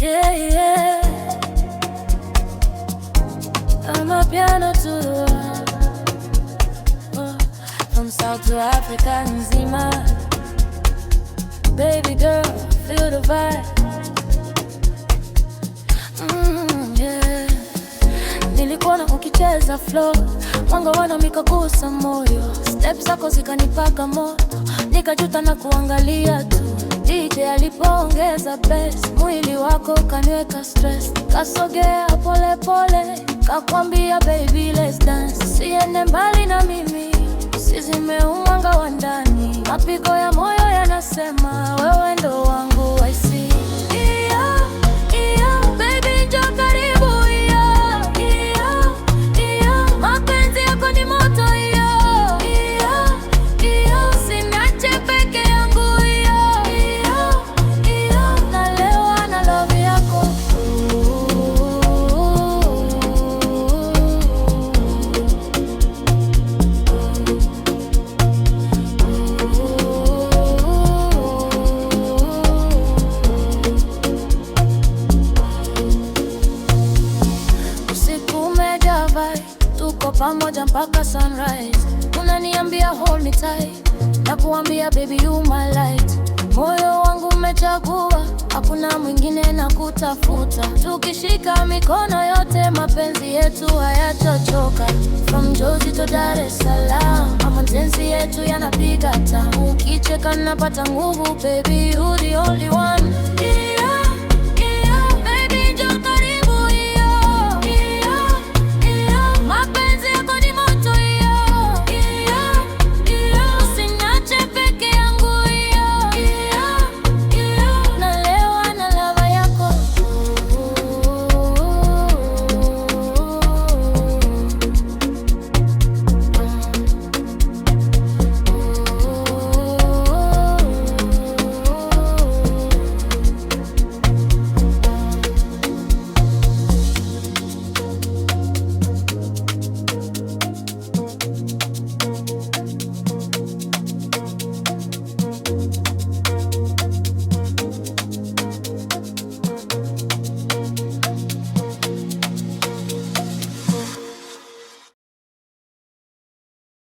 Yeah, yeah. I'm a piano to the world. From South to Africa nzima. Baby girl, feel the vibe. Yeah. Nilikuona ukicheza flow, mwanga wana mikagusa moyo. Steps zako zikanipaka moto, nikajuta na kuangalia tu. DJ alipoongeza bass, mwili wako kaniweka stress. Kasogea pole pole, kakwambia baby let's dance. Siende mbali na mimi, usizime mwanga wa ndani. Mapigo ya moyo yanasema wewe ndo wangu, I see. Baby njoo karibu, mapenzi yako ni moto, usiniache peke yangu, nalewa na love yako. Usiku umejaa vibe, tuko pamoja mpaka sunrise. Unaniambia hold me tight, na kuambia baby you my light. Moyo wangu umechagua, hakuna mwingine na kutafuta. Tukishika mikono yote, mapenzi yetu hayatachoka. From Jozi to Dar es Salaam, mapenzi yetu yanapiga tamu. Ukicheka napata nguvu, baby you the only one.